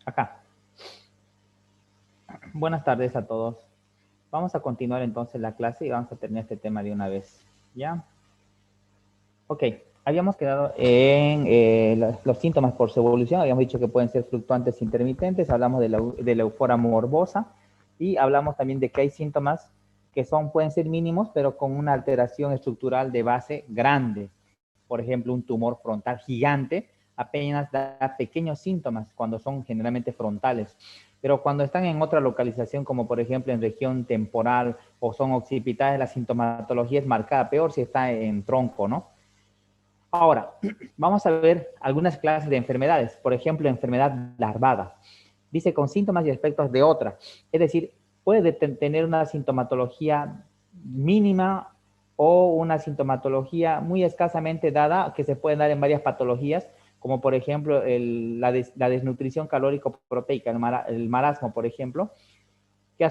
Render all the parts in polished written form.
Acá. Buenas tardes a todos. Vamos a continuar entonces la clase y vamos a terminar este tema de una vez. ¿Ya? Ok. Habíamos quedado en los síntomas por su evolución. Habíamos dicho que pueden ser fluctuantes intermitentes. Hablamos de la euforia morbosa. Y hablamos también de que hay síntomas que pueden ser mínimos, pero con una alteración estructural de base grande. Por ejemplo, un tumor frontal gigante apenas da pequeños síntomas cuando son generalmente frontales. Pero cuando están en otra localización, como por ejemplo en región temporal o son occipitales, la sintomatología es marcada, peor si está en tronco, ¿no? Ahora, vamos a ver algunas clases de enfermedades. Por ejemplo, enfermedad larvada. Dice con síntomas y aspectos de otra. Es decir, puede tener una sintomatología mínima o una sintomatología muy escasamente dada, que se puede dar en varias patologías, como por ejemplo la desnutrición calórico-proteica, el marasmo, por ejemplo, que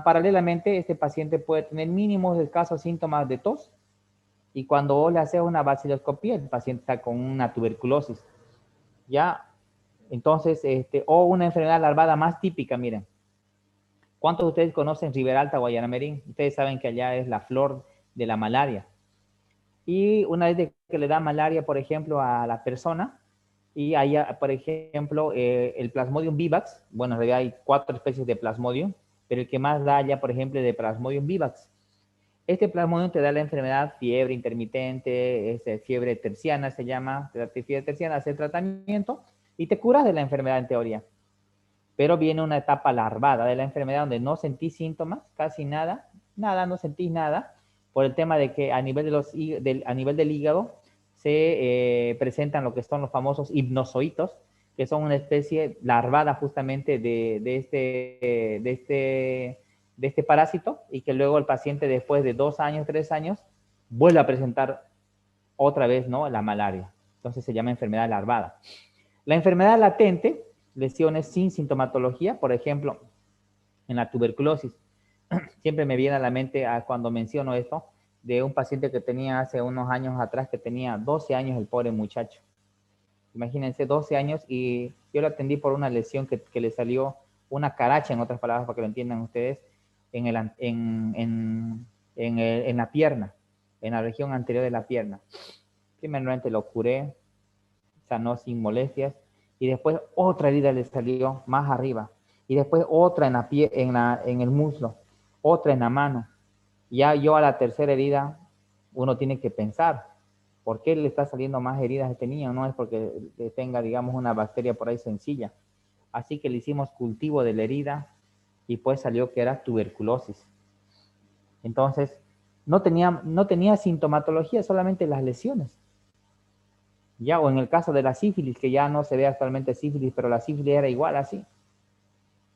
paralelamente este paciente puede tener mínimos escasos síntomas de tos, y cuando vos le haces una vaciloscopía, el paciente está con una tuberculosis, ¿ya? Entonces, o una enfermedad larvada más típica, miren. ¿Cuántos de ustedes conocen Riberalta, Guayanamerín? Ustedes saben que allá es la flor de la malaria. Y una vez que le da malaria, por ejemplo, a la persona, y hay, por ejemplo, el Plasmodium vivax, bueno, en realidad hay 4 especies de Plasmodium, pero el que más da ya, por ejemplo, es de Plasmodium vivax. Este Plasmodium te da la enfermedad, fiebre intermitente, fiebre terciana se llama, te da fiebre terciana, hace tratamiento y te curas de la enfermedad en teoría. Pero viene una etapa larvada de la enfermedad donde no sentís síntomas, casi nada, no sentís nada, por el tema de que a nivel, a nivel del hígado se presentan lo que son los famosos hipnozoitos, que son una especie larvada justamente de este parásito, y que luego el paciente después de 2 años, 3 años, vuelve a presentar otra vez, ¿no?, la malaria. Entonces se llama enfermedad larvada. La enfermedad latente, lesiones sin sintomatología, por ejemplo, en la tuberculosis. Siempre me viene a la mente cuando menciono esto, de un paciente que tenía hace unos años atrás, que tenía 12 años el pobre muchacho. Imagínense, 12 años, y yo lo atendí por una lesión que le salió una caracha, en otras palabras, para que lo entiendan ustedes, en la pierna, en la región anterior de la pierna. Primeramente lo curé, sanó sin molestias, y después otra herida le salió más arriba, y después otra en el muslo, otra en la mano. Ya yo a la tercera herida, uno tiene que pensar, ¿por qué le está saliendo más heridas a este niño? No es porque tenga, digamos, una bacteria por ahí sencilla. Así que le hicimos cultivo de la herida y pues salió que era tuberculosis. Entonces, no tenía sintomatología, solamente las lesiones. Ya, o en el caso de la sífilis, que ya no se ve actualmente sífilis, pero la sífilis era igual así.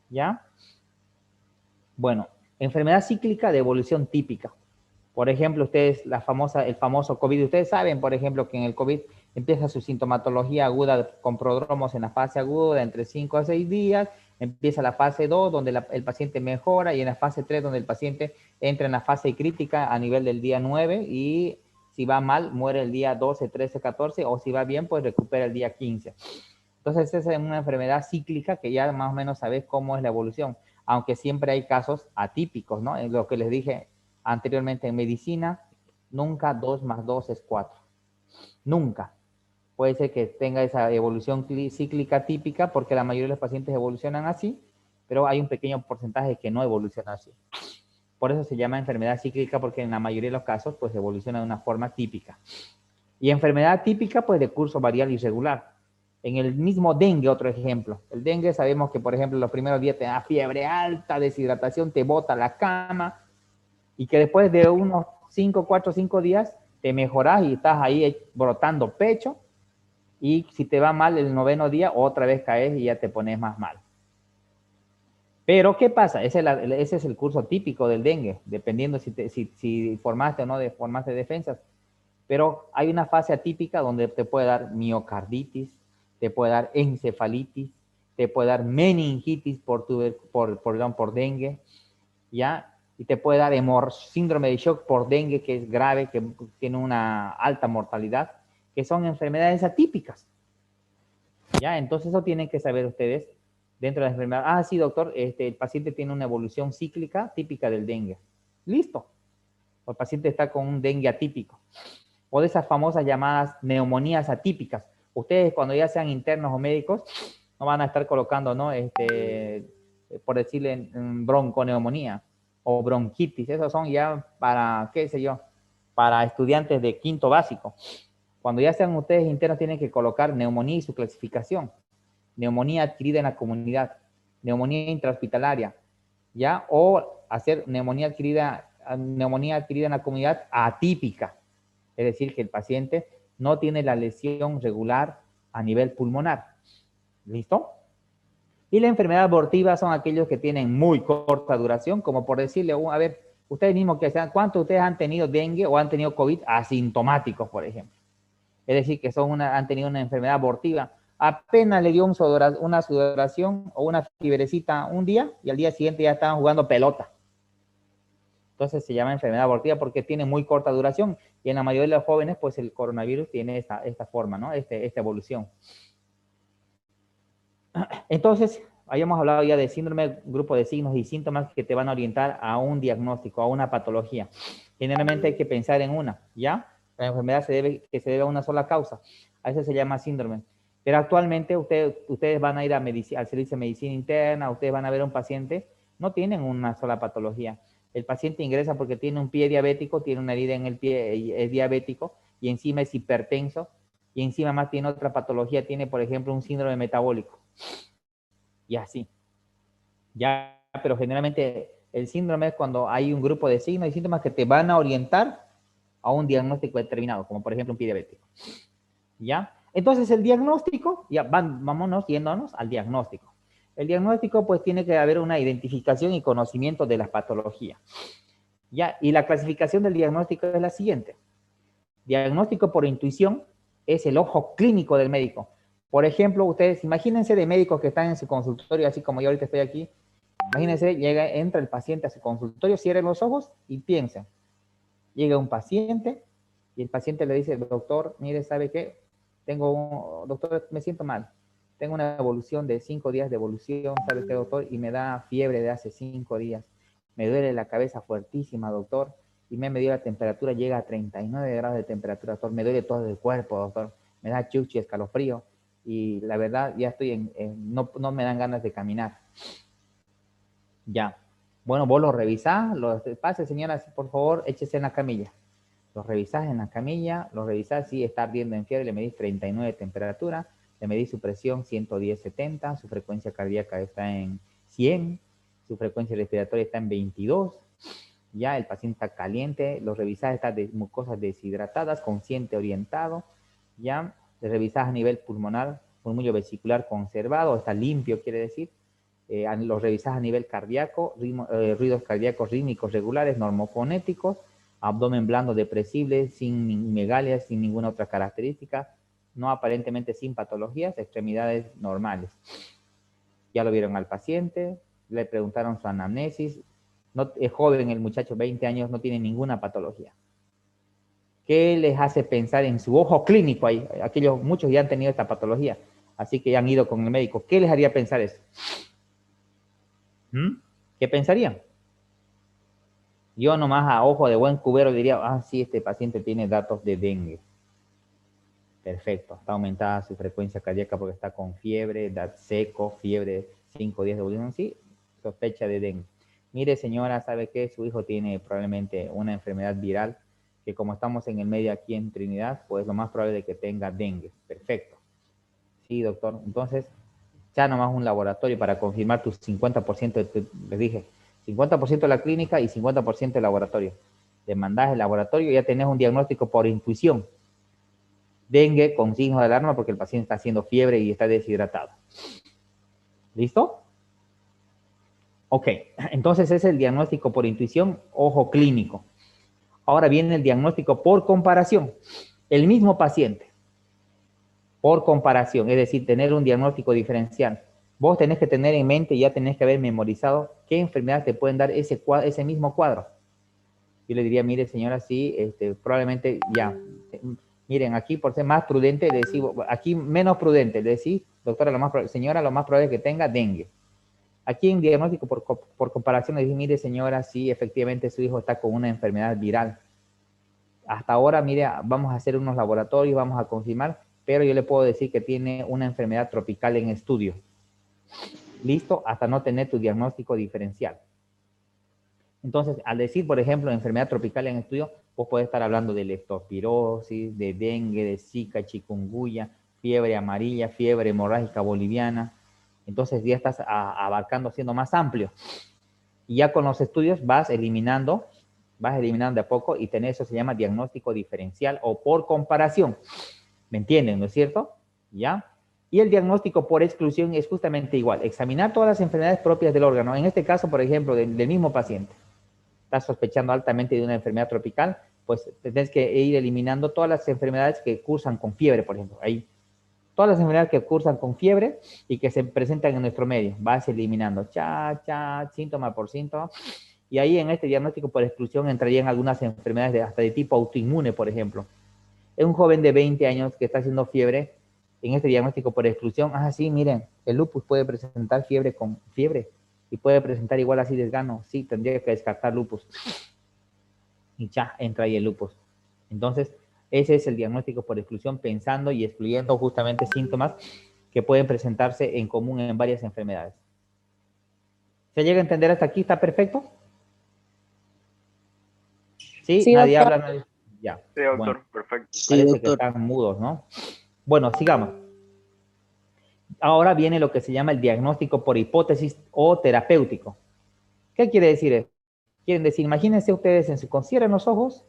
¿Ya? Bueno, enfermedad cíclica de evolución típica. Por ejemplo, ustedes, el famoso COVID, ustedes saben, por ejemplo, que en el COVID empieza su sintomatología aguda con prodromos en la fase aguda entre 5 a 6 días, empieza la fase 2 donde el paciente mejora, y en la fase 3 donde el paciente entra en la fase crítica a nivel del día 9, y si va mal muere el día 12, 13, 14, o si va bien pues recupera el día 15. Entonces esa es una enfermedad cíclica que ya más o menos sabes cómo es la evolución, aunque siempre hay casos atípicos, ¿no? Lo que les dije anteriormente en medicina, nunca 2 más 2 es 4. Nunca. Puede ser que tenga esa evolución cíclica típica porque la mayoría de los pacientes evolucionan así, pero hay un pequeño porcentaje que no evoluciona así. Por eso se llama enfermedad cíclica, porque en la mayoría de los casos pues evoluciona de una forma típica. Y enfermedad típica pues de curso variable irregular. En el mismo dengue, otro ejemplo. El dengue sabemos que, por ejemplo, los primeros días te da fiebre alta, deshidratación, te bota la cama, y que después de unos 4 o 5 días te mejoras y estás ahí brotando pecho, y si te va mal el 9º día, otra vez caes y ya te pones más mal. Pero, ¿qué pasa? Ese es el curso típico del dengue, dependiendo si formaste o no formaste defensas. Pero hay una fase atípica donde te puede dar miocarditis, te puede dar encefalitis, te puede dar meningitis por dengue, ¿ya? Y te puede dar síndrome de shock por dengue, que es grave, que tiene una alta mortalidad, que son enfermedades atípicas. ¿Ya? Entonces eso tienen que saber ustedes dentro de la enfermedad. Ah, sí, doctor, el paciente tiene una evolución cíclica típica del dengue. Listo. O el paciente está con un dengue atípico. O de esas famosas llamadas neumonías atípicas. Ustedes cuando ya sean internos o médicos, no van a estar colocando, ¿no? Por decirle, bronconeumonía o bronquitis. Esos son ya para, qué sé yo, para estudiantes de quinto básico. Cuando ya sean ustedes internos, tienen que colocar neumonía y su clasificación. Neumonía adquirida en la comunidad, neumonía intrahospitalaria, ¿ya? O hacer neumonía adquirida en la comunidad atípica. Es decir, que el paciente no tiene la lesión regular a nivel pulmonar. ¿Listo? Y la enfermedad abortiva son aquellos que tienen muy corta duración, como por decirle, a ver, ustedes mismos que sean, ¿cuántos de ustedes han tenido dengue o han tenido COVID asintomáticos, por ejemplo? Es decir, que han tenido una enfermedad abortiva. Apenas le dio una sudoración o una fibrecita un día y al día siguiente ya estaban jugando pelota. Entonces se llama enfermedad abortiva porque tiene muy corta duración y en la mayoría de los jóvenes pues el coronavirus tiene esta forma, ¿no? Esta evolución. Entonces, habíamos hablado ya de síndrome, grupo de signos y síntomas que te van a orientar a un diagnóstico, a una patología. Generalmente hay que pensar en una, ¿ya? La enfermedad se debe a una sola causa. A eso se llama síndrome. Pero actualmente ustedes van a ir al servicio de medicina interna, ustedes van a ver a un paciente, no tienen una sola patología. El paciente ingresa porque tiene un pie diabético, tiene una herida en el pie, es diabético, y encima es hipertenso, y encima más tiene otra patología, tiene por ejemplo un síndrome metabólico. Y así. Ya, pero generalmente el síndrome es cuando hay un grupo de signos y síntomas que te van a orientar a un diagnóstico determinado, como por ejemplo un pie diabético. ¿Ya? Entonces el diagnóstico, ya vámonos yéndonos al diagnóstico. El diagnóstico pues tiene que haber una identificación y conocimiento de las patologías. ¿Ya? Y la clasificación del diagnóstico es la siguiente. Diagnóstico por intuición es el ojo clínico del médico. Por ejemplo, ustedes imagínense de médicos que están en su consultorio, así como yo ahorita estoy aquí. Imagínense, entra el paciente a su consultorio, cierren los ojos y piensen. Llega un paciente y el paciente le dice, doctor, mire, ¿sabe qué? Doctor, me siento mal. Tengo una evolución de 5 días de evolución, ¿sabe qué, doctor? Y me da fiebre de hace 5 días. Me duele la cabeza fuertísima, doctor. Y me dio la temperatura, llega a 39 grados de temperatura, doctor. Me duele todo el cuerpo, doctor. Me da chuchi, escalofrío. Y la verdad, ya estoy no me dan ganas de caminar. Ya. Bueno, vos lo revisás, pase señora, por favor, échese en la camilla. Lo revisás en la camilla, lo revisás, sí, está ardiendo en fiebre, le medís 39 de temperatura, le medís su presión 110/70, su frecuencia cardíaca está en 100, su frecuencia respiratoria está en 22, ya el paciente está caliente, lo revisás, está de mucosas deshidratadas, consciente orientado, ya le revisás a nivel pulmonar, murmullo vesicular conservado, está limpio, quiere decir, los revisás a nivel cardíaco, ruidos cardíacos rítmicos regulares, normofonéticos, abdomen blando depresible, sin megalias, sin ninguna otra característica, no aparentemente sin patologías, extremidades normales. Ya lo vieron al paciente, le preguntaron su anamnesis, no, es joven el muchacho, 20 años, no tiene ninguna patología. ¿Qué les hace pensar en su ojo clínico ahí? Muchos ya han tenido esta patología, así que ya han ido con el médico. ¿Qué les haría pensar eso? ¿Qué pensarían? Yo nomás a ojo de buen cubero diría, sí, este paciente tiene datos de dengue. Perfecto, está aumentada su frecuencia cardíaca porque está con fiebre, seco, fiebre, 5 días de evolución, sí, sospecha de dengue. Mire señora, ¿sabe qué? Su hijo tiene probablemente una enfermedad viral que como estamos en el medio aquí en Trinidad, pues lo más probable es que tenga dengue. Perfecto. Sí, doctor. Entonces, ya nomás un laboratorio para confirmar tus 50%, les dije, 50% de la clínica y 50% de laboratorio. Le mandás el laboratorio y ya tenés un diagnóstico por intuición. Dengue con signos de alarma porque el paciente está haciendo fiebre y está deshidratado. ¿Listo? Ok, entonces ese es el diagnóstico por intuición, ojo clínico. Ahora viene el diagnóstico por comparación. El mismo paciente, por comparación, es decir, tener un diagnóstico diferencial. Vos tenés que tener en mente y ya tenés que haber memorizado qué enfermedades te pueden dar ese mismo cuadro. Yo le diría, mire señora, sí, probablemente ya, Miren, aquí por ser más prudente, le decimos, aquí menos prudente, le decís, doctora, señora, lo más probable es que tenga dengue. Aquí en diagnóstico por comparación le decís, mire señora, sí, efectivamente su hijo está con una enfermedad viral. Hasta ahora, mire, vamos a hacer unos laboratorios, vamos a confirmar, pero yo le puedo decir que tiene una enfermedad tropical en estudio. Listo, hasta no tener tu diagnóstico diferencial. Entonces, al decir, por ejemplo, enfermedad tropical en estudio, vos podés estar hablando de leptospirosis, de dengue, de zika, chikungunya, fiebre amarilla, fiebre hemorrágica boliviana. Entonces ya estás abarcando, siendo más amplio. Y ya con los estudios vas eliminando de a poco y tenés, eso se llama diagnóstico diferencial o por comparación. ¿Me entienden, no es cierto? ¿Ya? Y el diagnóstico por exclusión es justamente igual. Examinar todas las enfermedades propias del órgano. En este caso, por ejemplo, del mismo paciente. Estás sospechando altamente de una enfermedad tropical, pues tienes que ir eliminando todas las enfermedades que cursan con fiebre, por ejemplo. Ahí, todas las enfermedades que cursan con fiebre y que se presentan en nuestro medio. Vas eliminando, síntoma por síntoma. Y ahí en este diagnóstico por exclusión entrarían algunas enfermedades hasta de tipo autoinmune, por ejemplo. Es un joven de 20 años que está haciendo fiebre en este diagnóstico por exclusión. Sí, miren, el lupus puede presentar fiebre con fiebre y puede presentar igual así desgano. Sí, tendría que descartar lupus. Y ya entra ahí el lupus. Entonces, ese es el diagnóstico por exclusión, pensando y excluyendo justamente síntomas que pueden presentarse en común en varias enfermedades. ¿Se llega a entender hasta aquí? ¿Está perfecto? ¿Sí? Sí, ¿Nadie doctor. habla? ¿Nadie? Ya. Sí, doctor, Bueno, perfecto. Sí, parece que doctor. están mudos, ¿no? Bueno, sigamos. Ahora viene lo que se llama el diagnóstico por hipótesis o terapéutico. ¿Qué quiere decir esto? Quieren decir, imagínense ustedes cierren los ojos,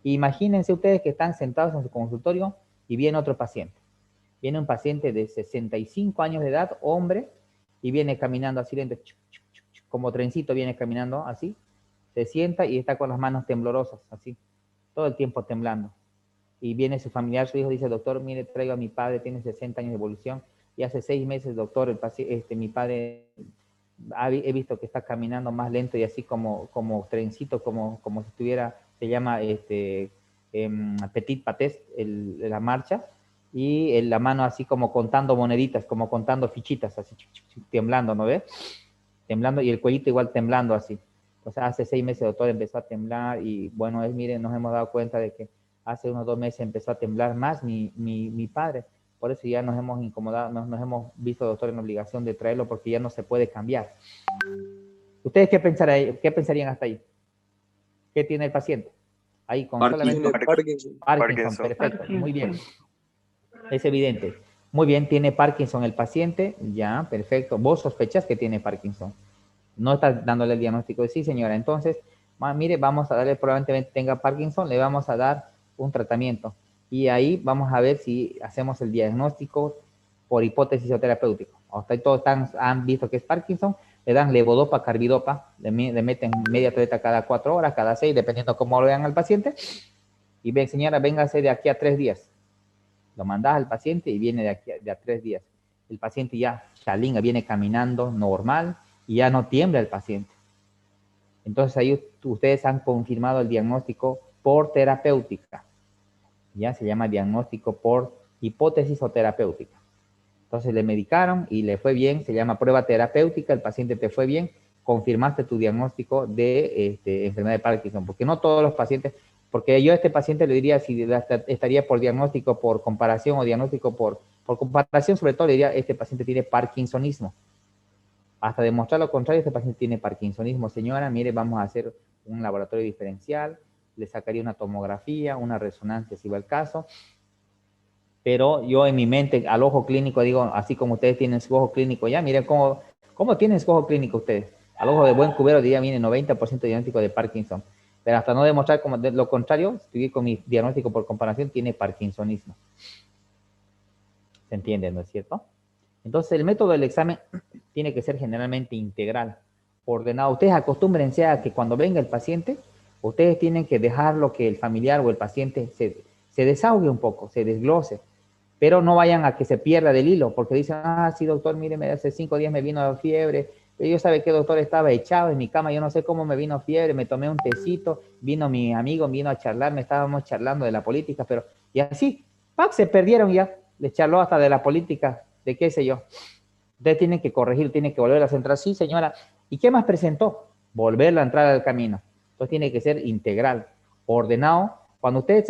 imagínense ustedes que están sentados en su consultorio y viene otro paciente. Viene un paciente de 65 años de edad, hombre, y viene caminando así lento, como trencito viene caminando así, se sienta y está con las manos temblorosas, así, todo el tiempo temblando. Y viene su familiar, su hijo, dice, doctor, mire, traigo a mi padre, tiene 60 años de evolución, y hace 6 meses, doctor, mi padre, he visto que está caminando más lento y así como trencito, como si estuviera, se llama petit patés, la marcha, y la mano así como contando moneditas, como contando fichitas, así, temblando, ¿no ves? Temblando, y el cuellito igual temblando así. O sea, hace 6 meses, doctor, empezó a temblar, y bueno, miren, nos hemos dado cuenta de que hace unos 2 meses empezó a temblar más mi padre. Por eso ya nos hemos incomodado, nos hemos visto, doctor, en obligación de traerlo porque ya no se puede cambiar. ¿Ustedes qué pensarían hasta ahí? ¿Qué tiene el paciente? Ahí con solamente Parkinson, perfecto, muy bien. Es evidente. Muy bien, tiene Parkinson el paciente, ya, perfecto. Vos sospechas que tiene Parkinson. No estás dándole el diagnóstico de sí, señora. Entonces, mire, vamos a darle, probablemente tenga Parkinson, le vamos a dar un tratamiento. Y ahí vamos a ver si hacemos el diagnóstico por hipótesis o terapéutico. Hasta ahí todos han visto que es Parkinson, le dan levodopa, carbidopa, le meten media tableta cada 4 horas, cada 6, dependiendo cómo lo vean al paciente. Y ven, señora, véngase de aquí a 3 días. Lo mandás al paciente y viene de a 3 días. El paciente ya, chalinga, viene caminando normal y ya no tiembla el paciente. Entonces ahí ustedes han confirmado el diagnóstico por terapéutica. Ya se llama diagnóstico por hipótesis o terapéutica. Entonces le medicaron y le fue bien, se llama prueba terapéutica, el paciente te fue bien, confirmaste tu diagnóstico de enfermedad de Parkinson, porque no todos los pacientes, porque yo a este paciente le diría si estaría por diagnóstico por comparación o diagnóstico por comparación, sobre todo le diría, este paciente tiene parkinsonismo. Hasta demostrar lo contrario, este paciente tiene parkinsonismo. Señora, mire, vamos a hacer un laboratorio diferencial, le sacaría una tomografía, una resonancia si va el caso, pero yo en mi mente, al ojo clínico, digo, así como ustedes tienen su ojo clínico, ya miren cómo tienen su ojo clínico ustedes. Al ojo de buen cubero diría, miren, 90% diagnóstico de Parkinson. Pero hasta no demostrar como de lo contrario, estoy con mi diagnóstico por comparación, tiene parkinsonismo. ¿Se entiende, no es cierto? Entonces, el método del examen tiene que ser generalmente integral, ordenado. Ustedes acostúmbrense a que cuando venga el paciente, ustedes tienen que dejarlo que el familiar o el paciente se desahogue un poco, se desglose, pero no vayan a que se pierda del hilo, porque dicen, sí, doctor, mire, hace 5 días me vino la fiebre, Pero yo sabe que, doctor, estaba echado en mi cama, yo no sé cómo me vino fiebre, me tomé un tecito, vino mi amigo, vino a charlar, me estábamos charlando de la política, pero y así, ¡pac! Se perdieron ya, les charló hasta de la política, de qué sé yo. Usted tiene que corregir, tiene que volver a centrar. Sí, señora. ¿Y qué más presentó? Volverla a entrar al camino. Entonces tiene que ser integral, ordenado. Cuando usted,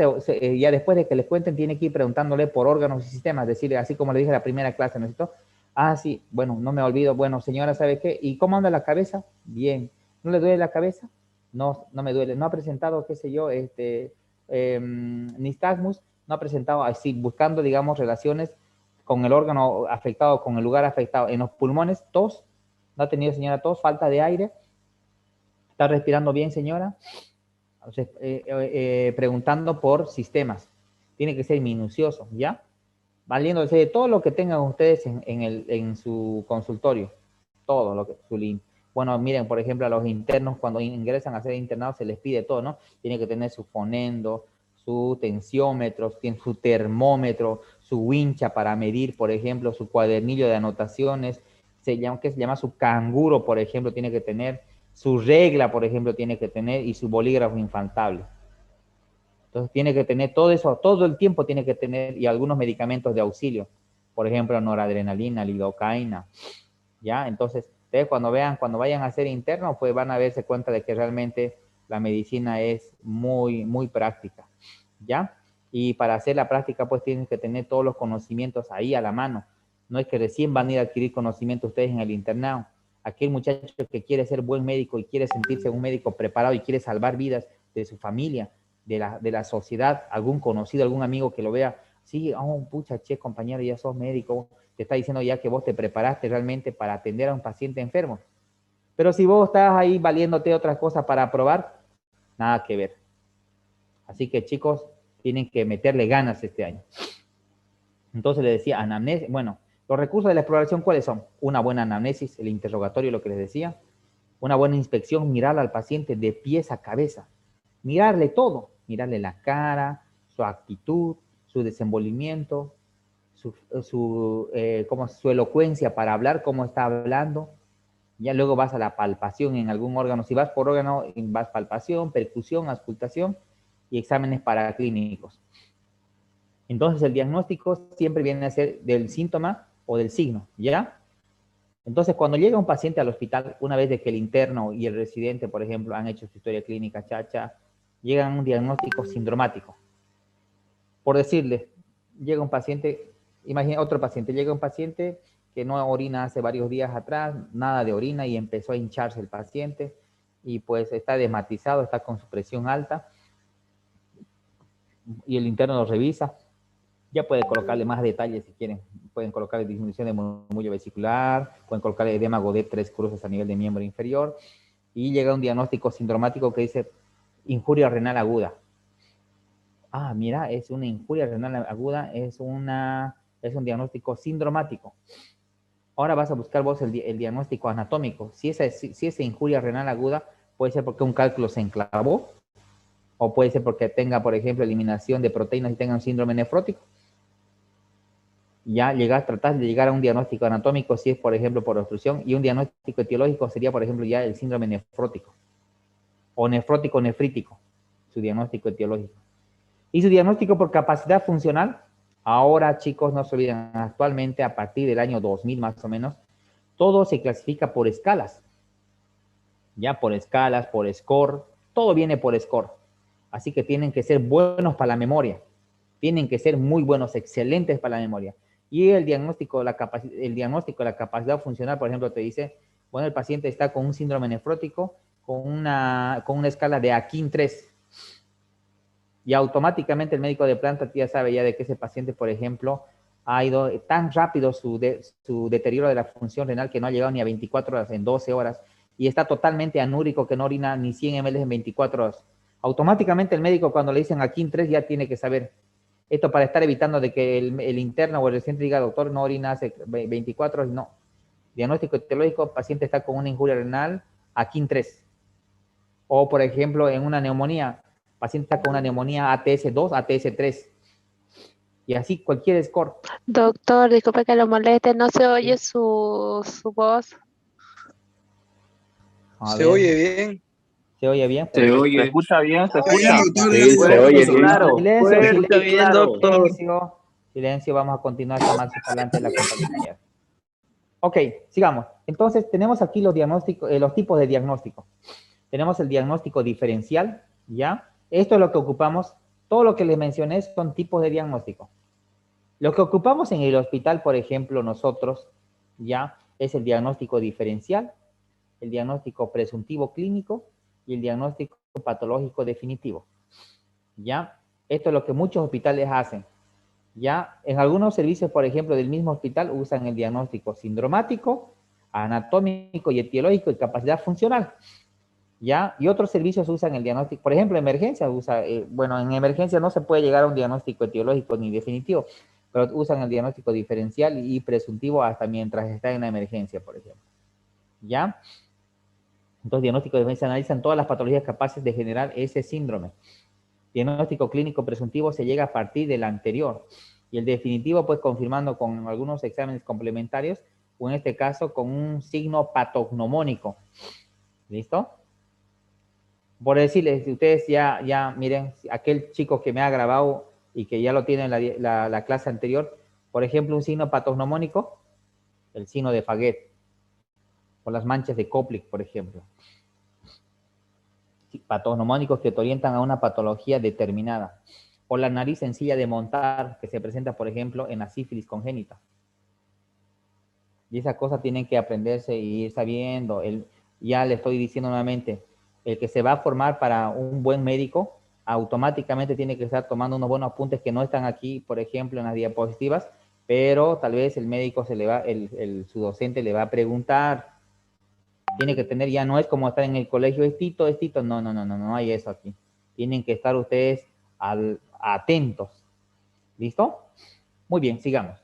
ya después de que les cuenten, tiene que ir preguntándole por órganos y sistemas, decirle, así como le dije en la primera clase, necesito, ah, sí, bueno, no me olvido, bueno, señora, ¿sabe qué? ¿Y cómo anda la cabeza? Bien. ¿No le duele la cabeza? No, no me duele. ¿No ha presentado, qué sé yo, nistagmus? No ha presentado, así, buscando, digamos, relaciones con el órgano afectado, con el lugar afectado. En los pulmones, tos, no ha tenido, señora, tos, falta de aire, está respirando bien, señora. Entonces, preguntando por sistemas. Tiene que ser minucioso, ¿ya? Valiéndose de todo lo que tengan ustedes en su consultorio. Todo lo que su link. Bueno, miren, por ejemplo, a los internos, cuando ingresan a ser internados, se les pide todo, ¿no? Tiene que tener su fonendo, su tensiómetro, tiene su termómetro, su wincha para medir, por ejemplo, su cuadernillo de anotaciones, que se llama su canguro, por ejemplo, tiene que tener, su regla, por ejemplo, tiene que tener, y su bolígrafo infaltable. Entonces tiene que tener todo eso, todo el tiempo tiene que tener, y algunos medicamentos de auxilio, por ejemplo, noradrenalina, lidocaína, ¿ya? Entonces, ustedes cuando vayan a ser internos, pues van a darse cuenta de que realmente la medicina es muy, muy práctica, ¿ya? Y para hacer la práctica, pues tienen que tener todos los conocimientos ahí a la mano. No es que recién van a ir a adquirir conocimiento ustedes en el internado. Aquel muchacho que quiere ser buen médico y quiere sentirse un médico preparado y quiere salvar vidas de su familia, de la sociedad, algún conocido, algún amigo que lo vea, sí, oh, pucha, che, compañero, ya sos médico, te está diciendo ya que vos te preparaste realmente para atender a un paciente enfermo. Pero si vos estás ahí valiéndote otras cosas para probar, nada que ver. Así que chicos, tienen que meterle ganas este año. Entonces le decía, anamnesis, bueno, los recursos de la exploración, ¿cuáles son? Una buena anamnesis, el interrogatorio, lo que les decía, una buena inspección, mirar al paciente de pies a cabeza, mirarle todo, mirarle la cara, su actitud, su desenvolvimiento, su elocuencia para hablar, cómo está hablando. Ya luego vas a la palpación en algún órgano. Si vas por órgano, vas palpación, percusión, auscultación y exámenes paraclínicos. Entonces el diagnóstico siempre viene a ser del síntoma o del signo, ¿ya? Entonces cuando llega un paciente al hospital, una vez de que el interno y el residente, por ejemplo, han hecho su historia clínica, chacha, llegan a un diagnóstico sindromático. Por decirle, llega un paciente, imagina otro paciente, llega un paciente que no orina hace varios días atrás, nada de orina y empezó a hincharse el paciente y pues está desmatizado, está con su presión alta y el interno lo revisa. Ya puede colocarle más detalles si quieren. Pueden colocarle disminución de murmullo vesicular, pueden colocarle edema Godet 3 cruces a nivel de miembro inferior y llega un diagnóstico sindromático que dice injuria renal aguda. Ah, mira, es una injuria renal aguda, es un diagnóstico sindromático. Ahora vas a buscar vos el diagnóstico anatómico. Si esa injuria renal aguda puede ser porque un cálculo se enclavó o puede ser porque tenga, por ejemplo, eliminación de proteínas y tenga un síndrome nefrótico. Ya tratás de llegar a un diagnóstico anatómico si es, por ejemplo, por obstrucción, y un diagnóstico etiológico sería, por ejemplo, ya el síndrome nefrótico o nefrótico nefrítico, su diagnóstico etiológico. Y su diagnóstico por capacidad funcional, ahora chicos, no se olviden, actualmente a partir del año 2000 más o menos, todo se clasifica por escalas, ya por escalas, por score, todo viene por score. Así que tienen que ser buenos para la memoria, tienen que ser muy buenos, excelentes para la memoria. Y el diagnóstico de la capacidad funcional, por ejemplo, te dice, bueno, el paciente está con un síndrome nefrótico con una escala de Akin 3. Y automáticamente el médico de planta ya sabe ya de que ese paciente, por ejemplo, ha ido tan rápido su deterioro de la función renal que no ha llegado ni a 24 horas, en 12 horas, y está totalmente anúrico, que no orina ni 100 ml en 24 horas. Automáticamente el médico, cuando le dicen Akin 3, ya tiene que saber. Esto para estar evitando de que el interno o el residente diga, doctor, no orina hace 24 horas, no. Diagnóstico etiológico, paciente está con una injuria renal, Akin 3. O, por ejemplo, en una neumonía, paciente está con una neumonía ATS2, ATS3. Y así cualquier score. Doctor, disculpe que lo moleste, no se oye ¿Sí? su voz. A ¿Se ver, oye bien? ¿se oye bien? Se Perfecto. escucha bien, se Bien, escucha. doctor, Sí, gracias se por oye eso. claro. Silencio, Fuerte y silencio, claro. silencio, silencio. Vamos a continuar esta marcha para adelante de la compañera. Ok, sigamos. Entonces, tenemos aquí los diagnósticos, los tipos de diagnóstico. Tenemos el diagnóstico diferencial, ¿ya? Esto es lo que ocupamos. Todo lo que les mencioné son tipos de diagnóstico. Lo que ocupamos en el hospital, por ejemplo, nosotros, ¿ya? Es el diagnóstico diferencial, el diagnóstico presuntivo clínico y el diagnóstico patológico definitivo, ¿ya? Esto es lo que muchos hospitales hacen. Ya en algunos servicios, por ejemplo, del mismo hospital, usan el diagnóstico sindromático, anatómico y etiológico y capacidad funcional. ¿Ya? Y otros servicios usan el diagnóstico, por ejemplo, emergencia usa, bueno, en emergencia no se puede llegar a un diagnóstico etiológico ni definitivo, pero usan el diagnóstico diferencial y presuntivo hasta mientras está en la emergencia, por ejemplo. ¿Ya? Entonces, diagnóstico diferencial analizan todas las patologías capaces de generar ese síndrome. Diagnóstico clínico presuntivo se llega a partir del anterior y el definitivo pues confirmando con algunos exámenes complementarios o en este caso con un signo patognomónico. ¿Listo? Por decirles, si ustedes ya miren, aquel chico que me ha grabado y que ya lo tiene en la clase anterior, por ejemplo, un signo patognomónico, el signo de Faguet, o las manchas de Koplik, por ejemplo. Patognomónicos que te orientan a una patología determinada. O la nariz sencilla de montar, que se presenta, por ejemplo, en la sífilis congénita. Y esas cosas tienen que aprenderse y ir sabiendo. Ya le estoy diciendo nuevamente, el que se va a formar para un buen médico, automáticamente tiene que estar tomando unos buenos apuntes que no están aquí, por ejemplo, en las diapositivas, pero tal vez el médico su docente le va a preguntar. Tiene que tener, ya no es como estar en el colegio, es Tito, no hay eso aquí. Tienen que estar ustedes atentos. ¿Listo? Muy bien, sigamos.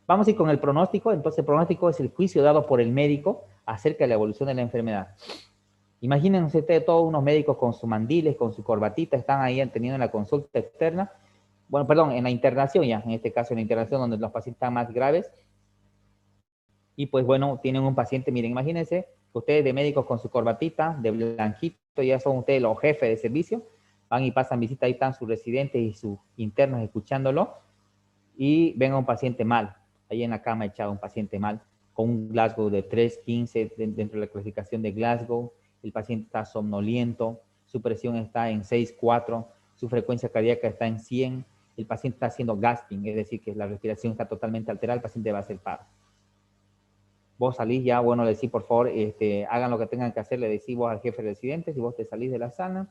Vamos a ir con el pronóstico. Entonces, el pronóstico es el juicio dado por el médico acerca de la evolución de la enfermedad. Imagínense ustedes todos unos médicos con sus mandiles, con su corbatita, están ahí teniendo la consulta externa. Bueno, perdón, en la internación ya, en este caso en la internación donde los pacientes están más graves. Y pues bueno, tienen un paciente, miren, imagínense, ustedes de médicos con su corbatita, de blanquito, ya son ustedes los jefes de servicio, van y pasan visita, ahí están sus residentes y sus internos escuchándolo, y ven a un paciente mal, ahí en la cama echado un paciente mal, con un Glasgow de 3,15 dentro de la clasificación de Glasgow, el paciente está somnoliento, su presión está en 6,4, su frecuencia cardíaca está en 100, el paciente está haciendo gasping, es decir, que la respiración está totalmente alterada, el paciente va a hacer paro. Vos salís ya, bueno, le decís, por favor, hagan lo que tengan que hacer, le decís vos al jefe de residentes y vos te salís de la sala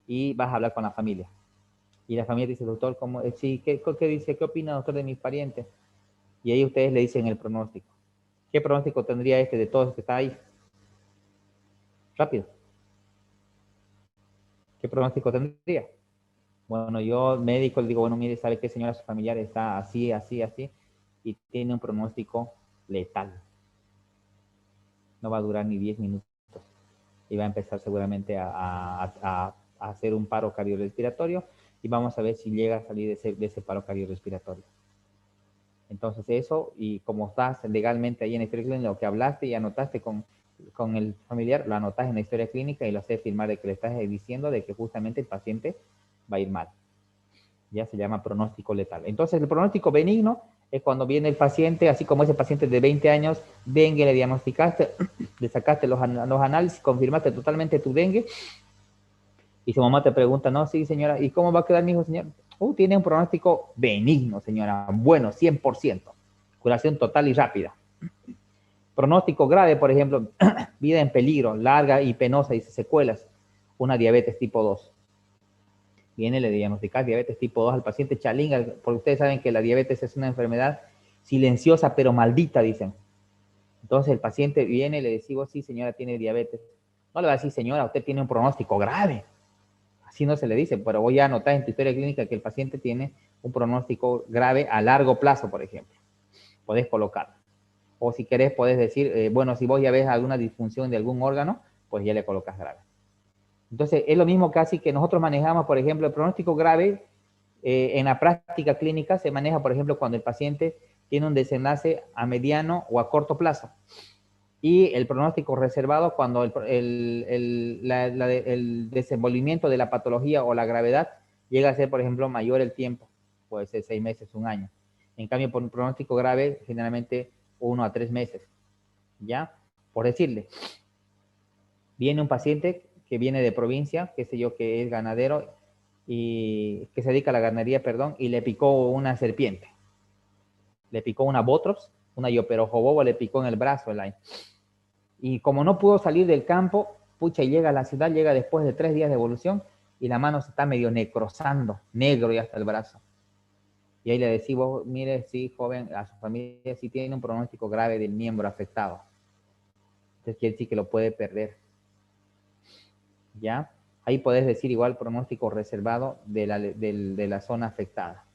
y vas a hablar con la familia. Y la familia dice, doctor, ¿cómo? Sí, ¿qué dice? ¿Qué opina, doctor, de mis parientes? Y ahí ustedes le dicen el pronóstico. ¿Qué pronóstico tendría de todos los que está ahí? Rápido. ¿Qué pronóstico tendría? Bueno, yo médico le digo, bueno, mire, ¿sabe qué, señora? Su familiar está así, así, así, y tiene un pronóstico letal. No va a durar ni 10 minutos. Y va a empezar seguramente a hacer un paro cardiorrespiratorio y vamos a ver si llega a salir de ese paro cardiorrespiratorio. Entonces eso, y como estás legalmente ahí en la historia clínica, lo que hablaste y anotaste con el familiar, lo anotas en la historia clínica y lo haces firmar de que le estás diciendo de que justamente el paciente va a ir mal. Ya se llama pronóstico letal. Entonces el pronóstico benigno es cuando viene el paciente, así como ese paciente de 20 años, dengue, le diagnosticaste, le sacaste los análisis, confirmaste totalmente tu dengue, y su mamá te pregunta, no, sí, señora, ¿y cómo va a quedar mi hijo, señor? Tiene un pronóstico benigno, señora, bueno, 100%, curación total y rápida. Pronóstico grave, por ejemplo, vida en peligro, larga y penosa y secuelas, una diabetes tipo 2. Viene, le diagnosticas diabetes tipo 2 al paciente chalinga, porque ustedes saben que la diabetes es una enfermedad silenciosa pero maldita, dicen. Entonces el paciente viene y le decimos, sí, señora, tiene diabetes. No le va a decir, señora, usted tiene un pronóstico grave. Así no se le dice, pero voy a anotar en tu historia clínica que el paciente tiene un pronóstico grave a largo plazo, por ejemplo. Podés colocar. O si querés, podés decir, bueno, si vos ya ves alguna disfunción de algún órgano, pues ya le colocas grave. Entonces, es lo mismo casi que nosotros manejamos, por ejemplo, el pronóstico grave en la práctica clínica se maneja, por ejemplo, cuando el paciente tiene un desenlace a mediano o a corto plazo. Y el pronóstico reservado cuando el desenvolvimiento de la patología o la gravedad llega a ser, por ejemplo, mayor el tiempo, puede ser 6 meses, un año. En cambio, por un pronóstico grave, generalmente 1 a 3 meses. ¿Ya? Por decirle, viene un paciente que viene de provincia, qué sé yo, que es ganadero y que se dedica a la ganadería, perdón, y le picó una serpiente. Le picó una botrops, una yoperojobobo, le picó en el brazo. Y como no pudo salir del campo, pucha, y llega a la ciudad, llega después de 3 días de evolución y la mano se está medio necrosando, negro y hasta el brazo. Y ahí le decimos, mire, sí, joven, a su familia sí tiene un pronóstico grave del miembro afectado. Entonces quiere decir que lo puede perder. ¿Ya? Ahí podés decir igual pronóstico reservado de la zona afectada.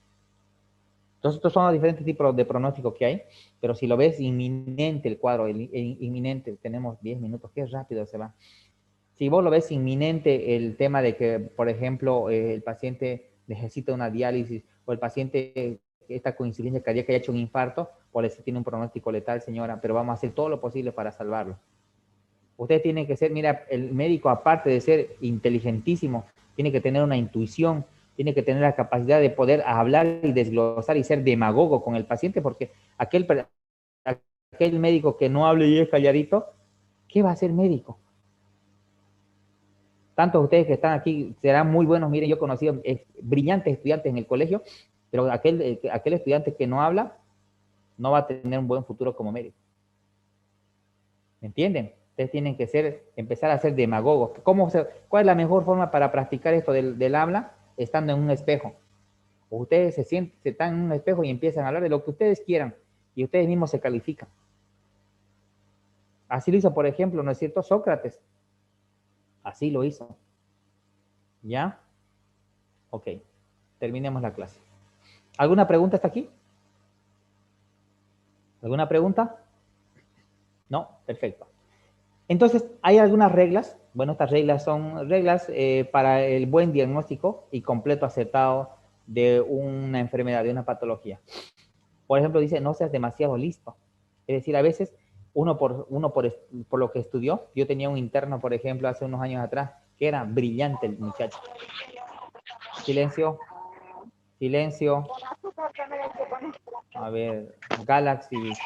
Entonces, estos son los diferentes tipos de pronósticos que hay, pero si lo ves inminente el cuadro, inminente, tenemos 10 minutos, qué rápido se va. Si vos lo ves inminente el tema de que, por ejemplo, el paciente necesita una diálisis o el paciente está con insuficiencia cardíaca y ha hecho un infarto, por eso tiene un pronóstico letal, señora, pero vamos a hacer todo lo posible para salvarlo. Usted tiene que ser, mira, el médico, aparte de ser inteligentísimo, tiene que tener una intuición, tiene que tener la capacidad de poder hablar y desglosar y ser demagogo con el paciente, porque aquel médico que no hable y es calladito, ¿qué va a ser médico? Tantos de ustedes que están aquí serán muy buenos. Miren, yo he conocido brillantes estudiantes en el colegio, pero aquel estudiante que no habla no va a tener un buen futuro como médico. ¿Me entienden? Ustedes tienen que empezar a ser demagogos. ¿Cuál es la mejor forma para practicar esto del habla? Estando en un espejo. Ustedes se están en un espejo y empiezan a hablar de lo que ustedes quieran y ustedes mismos se califican. Así lo hizo, por ejemplo, ¿no es cierto? Sócrates. Así lo hizo. ¿Ya? Ok. Terminemos la clase. ¿Alguna pregunta hasta aquí? ¿Alguna pregunta? No, perfecto. Entonces, hay algunas reglas. Bueno, estas reglas son reglas para el buen diagnóstico y completo acertado de una enfermedad, de una patología. Por ejemplo, dice, no seas demasiado listo. Es decir, a veces uno por lo que estudió, yo tenía un interno, por ejemplo, hace unos años atrás, que era brillante el muchacho. Silencio, silencio. A ver, Galaxy dice.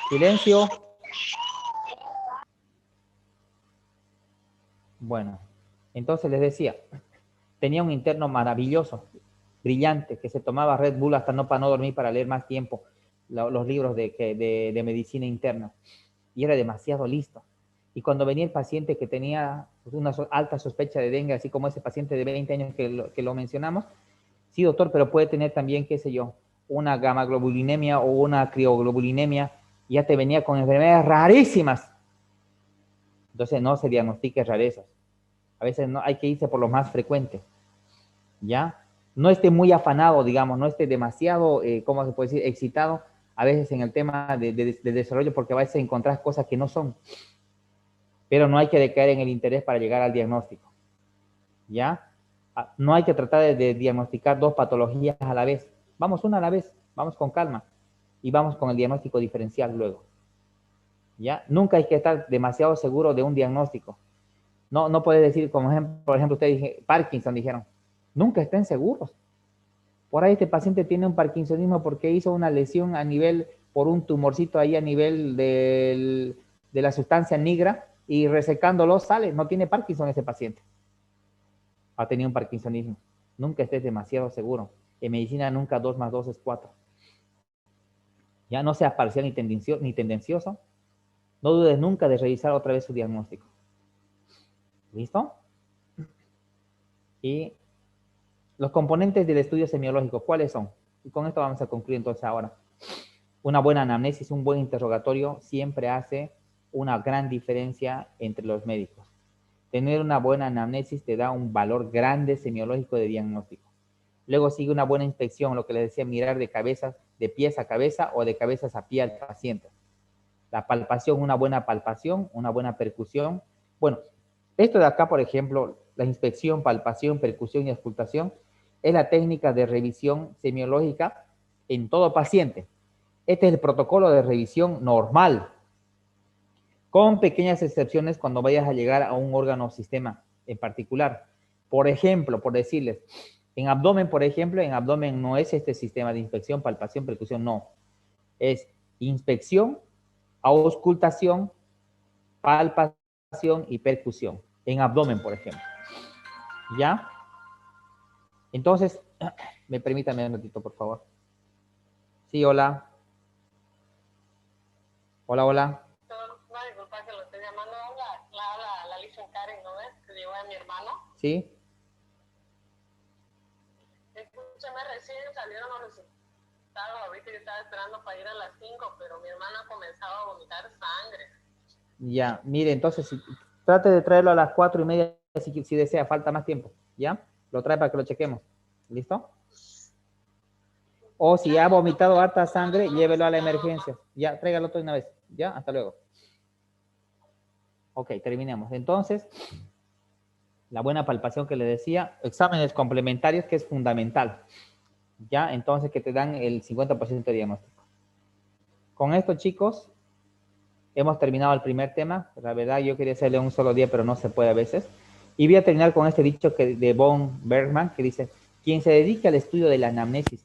Silencio. Bueno, entonces les decía, tenía un interno maravilloso, brillante, que se tomaba Red Bull hasta para no dormir, para leer más tiempo los libros de medicina interna. Y era demasiado listo. Y cuando venía el paciente que tenía una alta sospecha de dengue, así como ese paciente de 20 años que lo mencionamos, sí, doctor, pero puede tener también, qué sé yo, una gamaglobulinemia o una crioglobulinemia, y ya te venía con enfermedades rarísimas. Entonces no se diagnostique rarezas. A veces no, hay que irse por lo más frecuente. ¿Ya? No esté muy afanado, digamos, no esté demasiado, ¿cómo se puede decir?, excitado a veces en el tema de desarrollo, porque a veces encontrás cosas que no son. Pero no hay que decaer en el interés para llegar al diagnóstico. ¿Ya? No hay que tratar de diagnosticar 2 patologías a la vez. Vamos una a la vez, vamos con calma y vamos con el diagnóstico diferencial luego. ¿Ya? Nunca hay que estar demasiado seguro de un diagnóstico. No puede decir, como por ejemplo, ustedes Parkinson dijeron. Nunca estén seguros. Por ahí este paciente tiene un parkinsonismo porque hizo una lesión por un tumorcito ahí a nivel de la sustancia negra y resecándolo sale, no tiene Parkinson ese paciente. Ha tenido un parkinsonismo. Nunca estés demasiado seguro. En medicina nunca 2 más 2 es 4. Ya no seas parcial ni tendencioso. No dudes nunca de revisar otra vez su diagnóstico. ¿Listo? Y los componentes del estudio semiológico, ¿cuáles son? Y con esto vamos a concluir entonces ahora. Una buena anamnesis, un buen interrogatorio siempre hace una gran diferencia entre los médicos. Tener una buena anamnesis te da un valor grande semiológico de diagnóstico. Luego sigue una buena inspección, lo que les decía, mirar de pies a cabeza o de cabezas a pie al paciente. La palpación, una buena palpación, una buena percusión. Bueno, esto de acá, por ejemplo, la inspección, palpación, percusión y auscultación, es la técnica de revisión semiológica en todo paciente. Este es el protocolo de revisión normal, con pequeñas excepciones cuando vayas a llegar a un órgano o sistema en particular. Por ejemplo, por decirles, en abdomen, por ejemplo, en abdomen no es este sistema de inspección, palpación, percusión, no. Es inspección, auscultación, palpación y percusión. En abdomen, por ejemplo. ¿Ya? Entonces, me permítame un ratito, por favor. Sí, hola. Hola, hola. No, disculpa que lo estoy llamando. La Alicia Karen, ¿no ves? Que llegó a mi hermano. Sí. Escúchame, recién salieron los resultados. Ahorita yo estaba esperando para ir a las 5, pero mi hermana comenzaba a vomitar sangre. Ya, mire, entonces, trate de traerlo a las 4:30 si desea, falta más tiempo. ¿Ya? Lo trae para que lo chequemos. ¿Listo? O si ha vomitado harta sangre, llévelo a la emergencia. Ya, tráigalo todo de una vez. Ya, hasta luego. Ok, terminemos. Entonces, la buena palpación que le decía, exámenes complementarios que es fundamental. Ya, entonces que te dan el 50% de diagnóstico. Con esto, chicos, hemos terminado el primer tema. La verdad, yo quería hacerle un solo día, pero no se puede a veces. Y voy a terminar con este dicho de von Bergman, que dice, quien se dedique al estudio de la anamnesis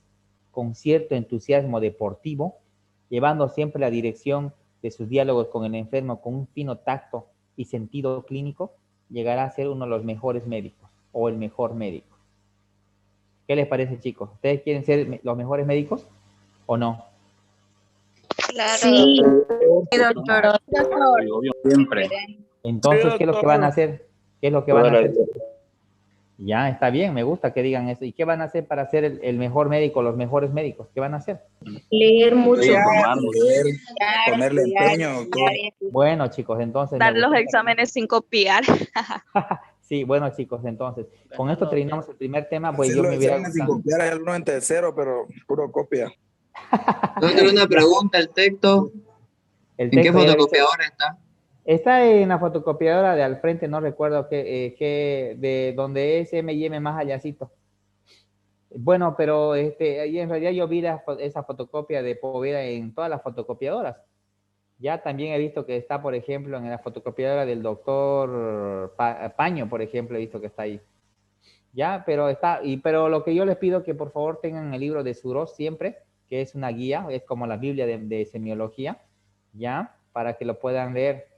con cierto entusiasmo deportivo, llevando siempre la dirección de sus diálogos con el enfermo con un fino tacto y sentido clínico, llegará a ser uno de los mejores médicos o el mejor médico. ¿Qué les parece, chicos? ¿Ustedes quieren ser los mejores médicos o no? Claro, Sí, doctor. siempre. Entonces, ¿qué es lo que van a hacer? ¿Qué es lo que van a hacer? Ya, está bien, me gusta que digan eso. ¿Y qué van a hacer para ser el mejor médico, los mejores médicos? ¿Qué van a hacer? Leer mucho. Leer, ponerle Estudiar, empeño, doctor. Bueno, chicos, entonces... Dar me los gusta. exámenes sin copiar. Sí, bueno, chicos, entonces, con esto terminamos el primer tema, pues Hacer yo los me hubiera exámenes sin gustado... copiar, hay algunos en tercero, pero puro copia. Doctor, una pregunta, el texto, El ¿en qué texto ya lo hice. fotocopiadora está? Está en la fotocopiadora de al frente, no recuerdo de donde es M&M más allácito. Bueno, pero ahí en realidad yo vi esa fotocopia de Poveda en todas las fotocopiadoras. Ya también he visto que está, por ejemplo, en la fotocopiadora del doctor Paño, por ejemplo, he visto que está ahí. Ya, pero lo que yo les pido que por favor tengan el libro de Suros siempre, que es una guía, es como la Biblia de semiología, ya, para que lo puedan leer.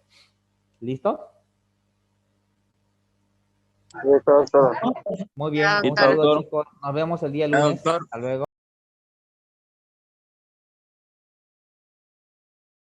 ¿Listo? Muy bien, un saludo, chicos. Nos vemos el día lunes. Hasta luego.